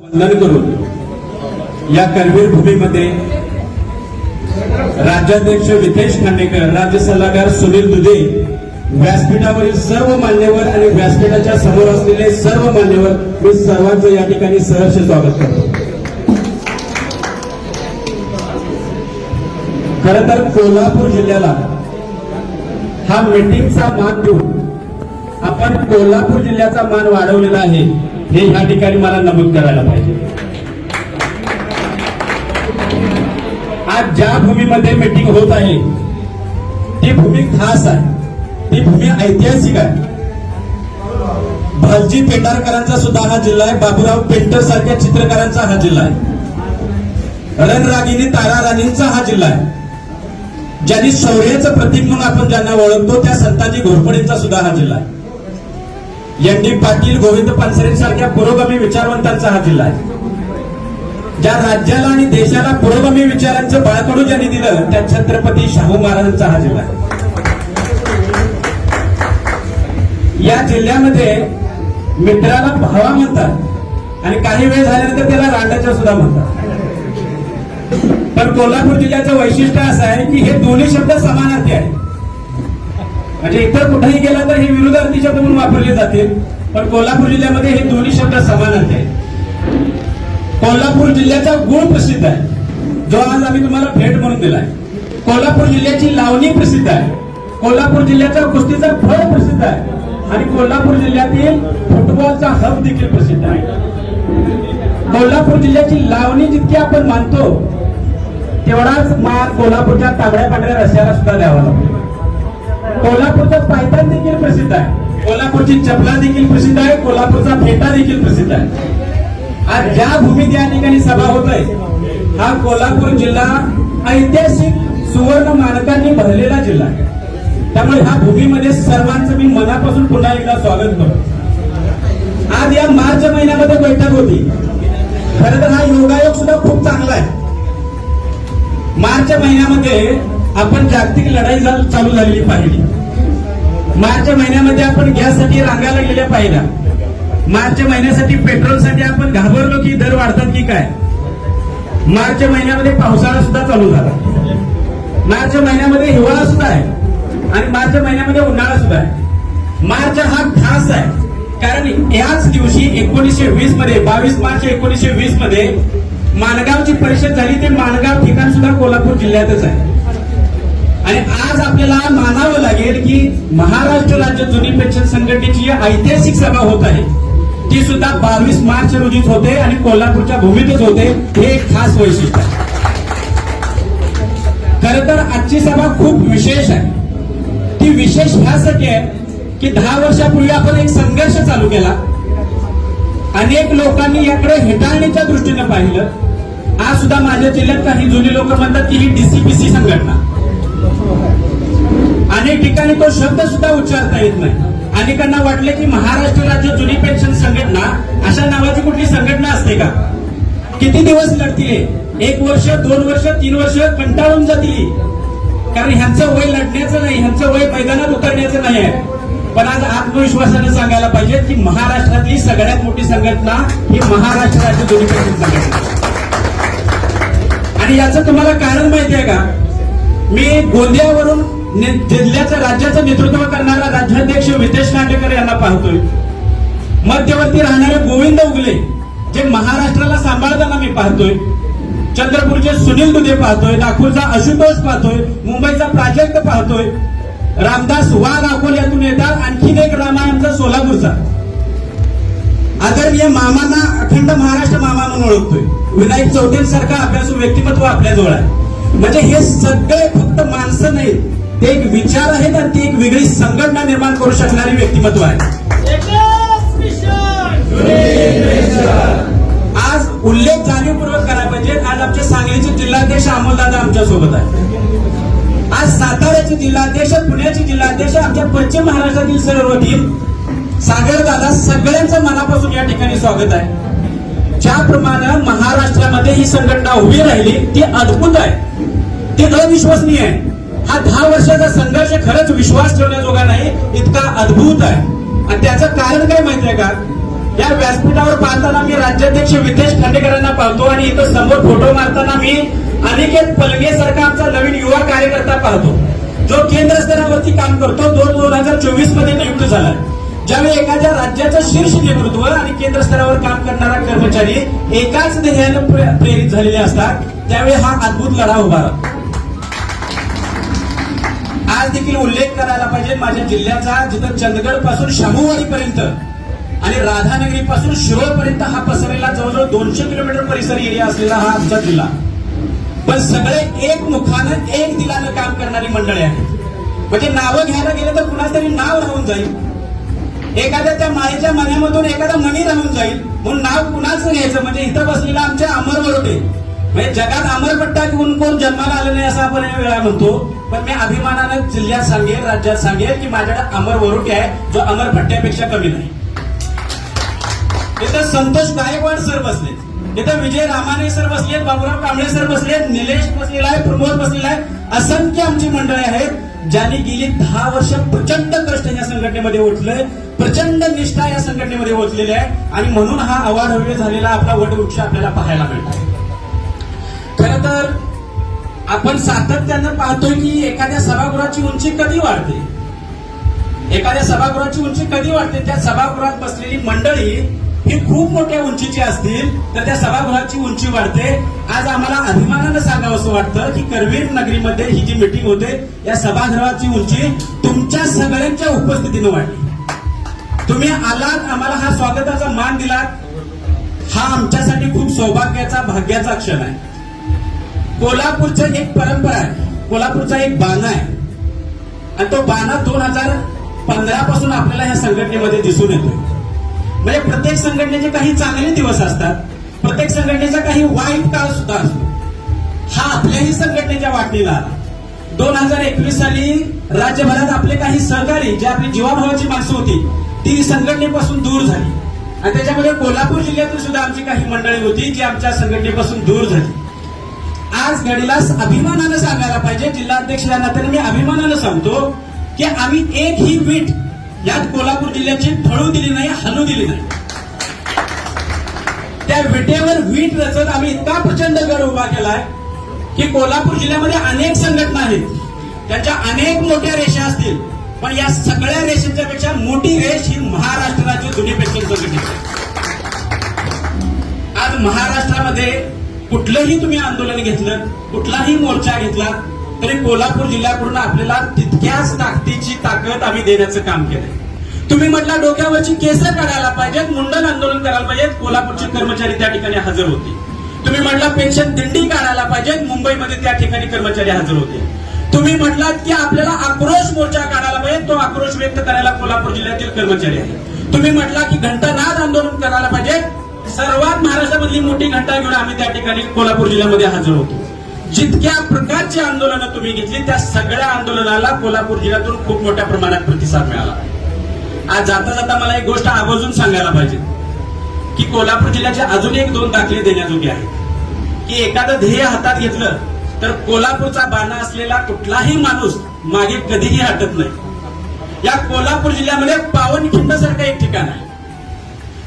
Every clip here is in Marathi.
वंदन करून या करवीर भूमीमध्ये राज्याध्यक्ष वितेश खांडेकर, राज्य सल्लागार सुनील दुधे, व्यासपीठावरील सर्व मान्यवर आणि व्यासपीठाच्या समोर असलेले सर्व मान्यवर, मी सर्वांचं या ठिकाणी सहर्ष स्वागत करतो. खरं तर कोल्हापूर जिल्ह्याला हा मीटिंगचा मान देऊन आपण कोल्हापूर जिल्ह्याचा मान वाढवलेला आहे हे या ठिकाणी मला नमूद करायला पाहिजे. आज ज्या भूमीमध्ये मीटिंग होत आहे ती भूमी खास आहे, ती भूमी ऐतिहासिक आहे. भालजी पेंढारकरांचा सुद्धा हा जिल्हा आहे, बाबूराव पेंटर सारख्या चित्रकारांचा हा जिल्हा आहे, रणरागिनी तारा राणींचा हा जिल्हा आहे. ज्यांनी शौर्याचं प्रतीक म्हणून आपण ज्यांना ओळखतो त्या संताजी घोरपडेंचा सुद्धा हा जिल्हा आहे. एन.डी. पाटील, गोविंद पानसरे सारख्या पुरोगामी विचारवंतांचा हा जिल्हा आहे. ज्या राज्याला आणि देशाला पुरोगामी विचारांचं बाळकडू ज्यांनी दिलं त्या छत्रपती शाहू महाराजांचा हा जिल्हा आहे. या जिल्ह्यामध्ये मित्राला भावा म्हणतात आणि काही वेळ झाल्यानंतर त्याला रांडाच्या सुद्धा म्हणतात. पण कोल्हापूर जिल्ह्याचं वैशिष्ट्य असं आहे की हे दोन्ही शब्द समानार्थी आहेत. म्हणजे इतर कुठेही गेला तर हे विरुद्धार्थी शब्द म्हणून वापरले जातील, पण कोल्हापूर जिल्ह्यामध्ये हे दोन्ही शब्द समानार्थी आहेत. कोल्हापूर जिल्ह्याचा गुळ प्रसिद्ध आहे, जो आज आम्ही तुम्हाला भेट म्हणून दिलाय. कोल्हापूर जिल्ह्याची लावणी प्रसिद्ध आहे, कोल्हापूर जिल्ह्याचा कुस्तीचा फळ प्रसिद्ध आहे आणि कोल्हापूर जिल्ह्यातील फुटबॉलचा हब देखील प्रसिद्ध आहे. कोल्हापूर जिल्ह्याची लावणी जितकी आपण मानतो तेवढाच मान कोल्हापूरच्या तांबड्या पांढऱ्या रस्त्याला सुद्धा द्यावा लागतो. कोल्हापूरचा पायतान देखील प्रसिद्ध आहे, कोल्हापूरची चपला देखील प्रसिद्ध आहे, कोल्हापूरचा फेटा देखील प्रसिद्ध आहे. आज ज्या भूमीत या ठिकाणी सभा होत आहे हा कोल्हापूर जिल्हा ऐतिहासिक सुवर्ण मानकांनी भरलेला जिल्हा आहे. त्यामुळे ह्या भूमीमध्ये सर्वांचं मी मनापासून पुन्हा एकदा स्वागत करतो. आज या मार्च महिन्यामध्ये बैठक होती. खरं तर हा योगायोग सुद्धा खूप चांगला आहे. मार्च महिन्यामध्ये आपण जागतिक लढाई चालू झालेली पाहिली. मार्च महिन्यामध्ये आपण गॅससाठी रांगा लागलेल्या पाहिल्या. मार्च महिन्यासाठी पेट्रोलसाठी आपण घाबरलो की दर वाढतात की काय. मार्च महिन्यामध्ये पावसाळा सुद्धा चालू झाला. मार्च महिन्यामध्ये हिवाळा सुद्धा आहे आणि मार्च महिन्यामध्ये उन्हाळा सुद्धा आहे. मार्च हा खास आहे कारण याच दिवशी 1920 मध्ये 22 मार्च 1920 मध्ये माणगावची परिषद झाली. ते माणगाव ठिकाण सुद्धा कोल्हापूर जिल्ह्यातच आहे. आणि आज आपल्याला मानावं लागेल की महाराष्ट्र राज्य जुनी पेन्शन संघटनेची ऐतिहासिक सभा होत आहे ती सुद्धा 22 मार्च रोजीच होते आणि कोल्हापूरच्या भूमीतच होते. हे एक खास वैशिष्ट्य आहे. खरं तर आजची सभा खूप विशेष आहे. ती विशेष ह्यासाठी आहे की 10 वर्षापूर्वी आपण एक संघर्ष चालू केला. अनेक लोकांनी याकडे हेटाळणीच्या दृष्टीने पाहिलं. आज सुद्धा माझ्या जिल्ह्यात काही जुनी लोक म्हणतात की ही डीसीपीसी संघटना. अनेक ठिकाणी तो शब्द सुद्धा उच्चारता येत नाही. अनेकांना वाटले की महाराष्ट्र राज्य जुनी पेन्शन संघटना अशा नावाची कुठली संघटना असते का. किती दिवस लढतील, 1 वर्ष 2 वर्ष 3 वर्ष कंटाळून जातील. कारण ह्यांचं वय लढण्याचं नाही, ह्यांचं वय मैदानात उतरण्याचं नाही आहे. पण आज आत्मविश्वासाने सांगायला पाहिजे की महाराष्ट्रातली सगळ्यात मोठी संघटना ही महाराष्ट्र राज्य जुनी पेन्शन संघटना. आणि याचं तुम्हाला कारण माहिती आहे का. मी गोंदियावरून जिल्ह्याचं राज्याचं नेतृत्व करणारा राज्याध्यक्ष वितेश खांडेकर यांना पाहतोय. मध्यवर्ती राहणारे गोविंद उगले जे महाराष्ट्राला सांभाळताना मी पाहतोय. चंद्रपूरचे सुनील दुधे पाहतोय, नागपूरचा आशुतोष पाहतोय, मुंबईचा प्राजक्त पाहतोय, रामदास वाघ अकोल्यातून येतात. आणखीन एक रामा आमचा सोलापूरचा. आदरणीय मामांना अखंड महाराष्ट्र मामा म्हणून ओळखतोय. विनायक चौधरी सारखा अभ्यासू व्यक्तिमत्व आपल्याजवळ आहे. म्हणजे हे सगळे फक्त माणसं नाहीत, ते एक विचार आहेत आणि ती एक वेगळी संघटना निर्माण करू शकणारी व्यक्तिमत्व आहे. आज उल्लेख जाणीवपूर्वक करायला पाहिजे. आज आमचे सांगलीचे जिल्हाध्यक्ष अमोलदादा आमच्या सोबत आहे. आज साताऱ्याचे जिल्हाध्यक्ष, पुण्याचे जिल्हाध्यक्ष, आमच्या पश्चिम महाराष्ट्रातील सर्व टीम, सागर दादा, सगळ्यांचं मनापासून या ठिकाणी स्वागत आहे. ज्याप्रमाणे महाराष्ट्रामध्ये ही संघटना उभी राहिली ती अद्भुत आहे, ती अविश्वसनीय आहे. हा 10 वर्षाचा संघर्ष खरंच विश्वास ठेवण्याजोगा नाही, इतका अद्भुत आहे. आणि त्याचं कारण काय माहितीये का. या व्यासपीठावर पाहताना मी राज्याध्यक्ष विदेश खांडेकरांना पाहतो आणि इथं समोर फोटो मारताना मी अनिकेत पलगे सारखा आमचा नवीन युवा कार्यकर्ता पाहतो, जो केंद्र स्तरावरती काम करतो. 2024 मध्ये नियुक्त झाला. ज्यावेळी एखाद्या राज्याचं शीर्ष नेतृत्व आणि केंद्र स्तरावर काम करणारा कर्मचारी एकाच ध्येयानं प्रेरित झालेले असतात, त्यावेळी हा अद्भुत लढा उभा राहतो. आज देखील उल्लेख करायला पाहिजे माझ्या जिल्ह्याचा, जिथं चंदगड पासून शामूवाडी पर्यंत आणि राधानगरी पासून शिरोळ पर्यंत हा पसरलेला जवळजवळ 200 किलोमीटर परिसर एरिया असलेला हा आमचा जिल्हा. पण सगळे एक मुखानं एक दिलानं काम करणारी मंडळी आहेत. म्हणजे नावं घ्यायला गेलं तर कुणाच तरी नाव राहून जाईल, एखाद्या त्या माळेच्या मण्यामधून एखादा मणी राहून जाईल, म्हणून नाव कुणाचं घ्यायचं. म्हणजे इथं बसलेला आमच्या अमर वरोटे, म्हणजे जगात अमरपट्टा घेऊन कोण जन्माला आलं नाही असं आपण वेळा म्हणतो. पण मी अभिमानानं जिल्ह्यात सांगेल, राज्यात सांगेल की माझ्याकडे अमर वरोटे आहे, जो अमरपट्ट्यापेक्षा कमी नाही. इथं संतोष गायकवाड सर बसले, इथं विजय रामाने सर बसलेत, बाबूराव कांबळे सर बसलेत, निलेश बसलेला आहे, प्रमोद बसलेला आहे. असंख्य आमची मंडळी आहेत ज्यांनी गेली 10 वर्ष प्रचंड कष्ट या संघटनेमध्ये ओतलंय, प्रचंड निष्ठा या संघटनेमध्ये ओतलेली आहे. आणि म्हणून हा अवाढव्य झालेला आपला वटवृक्ष आपल्याला पाहायला मिळतो. खरं तर आपण सातत्यानं पाहतोय की एखाद्या सभागृहाची उंची कधी वाढते, एखाद्या सभागृहाची उंची कधी वाढते. त्या सभागृहात बसलेली मंडळी ही खूप मोठ्या उंचीची असतील तर त्या सभागृहाची उंची वाढते. आज आम्हाला अभिमानानं सांगावं असं वाटतं की करवीर नगरीमध्ये ही जी मीटिंग होते, या सभागृहाची उंची तुमच्या सगळ्यांच्या उपस्थितीनं वाढली. तुम्ही आलात, आम्हाला हा स्वागताचा मान दिलात, हा आमच्यासाठी खूप सौभाग्याचा, भाग्याचा क्षण आहे. कोल्हापूरचं एक परंपरा आहे, कोल्हापूरचा एक बाणा आहे आणि तो बाणा 2015 पासून आपल्याला ह्या संघटनेमध्ये दिसून येतोय. म्हणजे प्रत्येक संघटनेचे काही चांगले दिवस असतात, प्रत्येक संघटनेचा काही वाईट काळ सुद्धा असतो. हा आपल्याही संघटनेच्या वाटणीला आला. 2021 साली राज्यभरात आपले काही सहकारी, जे आपली जीवाभावाची माणसं होती, ती संघटनेपासून दूर झाली आणि त्याच्यामध्ये कोल्हापूर जिल्ह्यातून सुद्धा आमची काही मंडळी होती जी आमच्या संघटनेपासून दूर झाली. आज घडीला अभिमानानं सांगायला पाहिजे, जिल्हाध्यक्ष या नात्याने मी अभिमानानं सांगतो की आम्ही एक ही वीट यात कोल्हापूर जिल्ह्याची ठळू दिली नाही, हलू दिली नाही. त्या विटेवर वीट रचत आम्ही इतका प्रचंड गड उभा केलाय की कोल्हापूर जिल्ह्यामध्ये अनेक संघटना आहेत, त्यांच्या अनेक मोठ्या रेषा असतील, पण या सगळ्या रेषेच्या पेक्षा मोठी रेष ही महाराष्ट्र राज्य जुनी पेन्शन संघटना. आज महाराष्ट्रामध्ये कुठलंही तुम्ही आंदोलन घेतलं, कुठलाही मोर्चा घेतला तरी कोल्हापूर जिल्ह्याकडून आपल्याला तितक्याच ताकदीची ताकद आम्ही देण्याचं काम केलंय. तुम्ही म्हटलं डोक्यावरची केसं काढायला पाहिजेत, मुंडन आंदोलन करायला पाहिजेत, कोल्हापूरचे कर्मचारी त्या ठिकाणी हजर होते. तुम्ही म्हटलं पेन्शन दिंडी काढायला पाहिजेत, मुंबईमध्ये त्या ठिकाणी कर्मचारी हजर होते. तुम्ही म्हटलात की आपल्याला आक्रोश मोर्चा काढायला पाहिजे, तो आक्रोश व्यक्त करायला कोल्हापूर जिल्ह्यातील कर्मचारी आहेत. तुम्ही म्हटला की घंटानाद आंदोलन करायला पाहिजे, सर्वात महाराष्ट्रामधली मोठी घंटा घेऊन आम्ही त्या ठिकाणी कोल्हापूर जिल्ह्यामध्ये हजर होतो. जितक्या प्रकारची आंदोलनं तुम्ही घेतली त्या सगळ्या आंदोलनाला कोल्हापूर जिल्ह्यातून खूप मोठ्या प्रमाणात प्रतिसाद मिळाला. आज जाता जाता मला एक गोष्ट आवर्जून सांगायला पाहिजे की कोल्हापूर जिल्ह्याचे अजून 1-2 दाखले देण्याजोगे आहेत की एखादं ध्येय हातात घेतलं तर कोल्हापूरचा बाणा असलेला कुठलाही माणूस मागे कधीही हटत नाही. या कोल्हापूर जिल्ह्यामध्ये पावनखिंड सारखं एक ठिकाण आहे,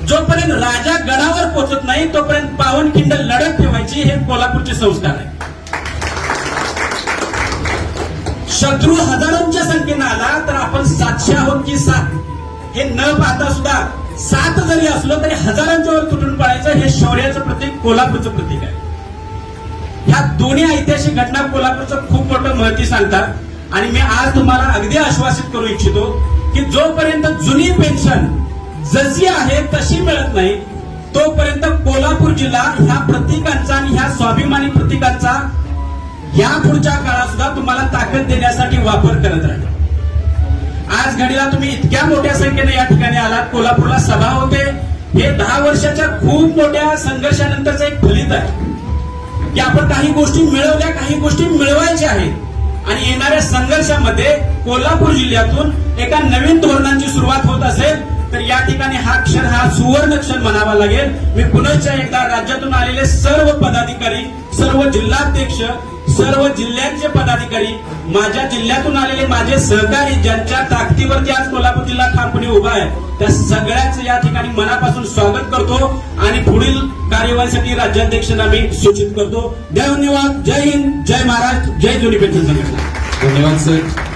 जोपर्यंत राजा गडावर पोहोचत नाही तोपर्यंत पावनखिंड लढत ठेवायची, हे कोल्हापूरचे संस्कार आहे. शत्रू हजारोंच्या संख्येनं आला तर आपण 700 आहोत की 7 हे न पाहता सुद्धा 7 जरी असलो तरी हजारांच्या वर तुटून पडायचं, हे शौर्याचं प्रतीक, कोल्हापूरचं प्रतीक आहे. ह्या दोन्ही ऐतिहासिक घटना कोल्हापूरचं खूप मोठं महत्त्व सांगतात. आणि मी आज तुम्हाला अगदी आश्वासित करू इच्छितो की जोपर्यंत जुनी पेन्शन जशी आहे तशी मिळत नाही तोपर्यंत कोल्हापूर जिल्हा ह्या प्रतीकांचा आणि ह्या स्वाभिमानी प्रतीकांचा या पुढच्या काळात सुद्धा तुम्हाला ताकद देण्यासाठी वापर करत राहील. आज घडीला तुम्ही इतक्या मोठ्या संख्येने या ठिकाणी आलात, कोल्हापूरला सभा होते, हे 10 वर्षाच्या खूप मोठ्या संघर्षानंतरचं एक फलित आहे की आपण काही गोष्टी मिळवल्या, काही गोष्टी मिळवायच्या आहेत आणि येणाऱ्या संघर्षामध्ये कोल्हापूर जिल्ह्यातून एका नवीन धोरणांची सुरुवात होत असेल तर या ठिकाणी हा क्षण हा सुवर्ण क्षण म्हणावा लागेल. मी पुनश्च एकदा राज्यातून आलेले सर्व पदाधिकारी, सर्व जिल्हाध्यक्ष, सर्व जिल्ह्यांचे पदाधिकारी, माझ्या जिल्ह्यातून आलेले माझे सहकारी, ज्यांच्या ताकदीवरती आज कोल्हापूर जिल्हा ठामपणे उभा आहे, त्या सगळ्यांचं या ठिकाणी मनापासून स्वागत करतो आणि पुढील कार्यवाहीसाठी राज्याध्यक्षांना मी सूचित करतो. धन्यवाद. जय हिंद, जय महाराष्ट्र, जय जुनी पेन्शन संघटना. धन्यवाद सर.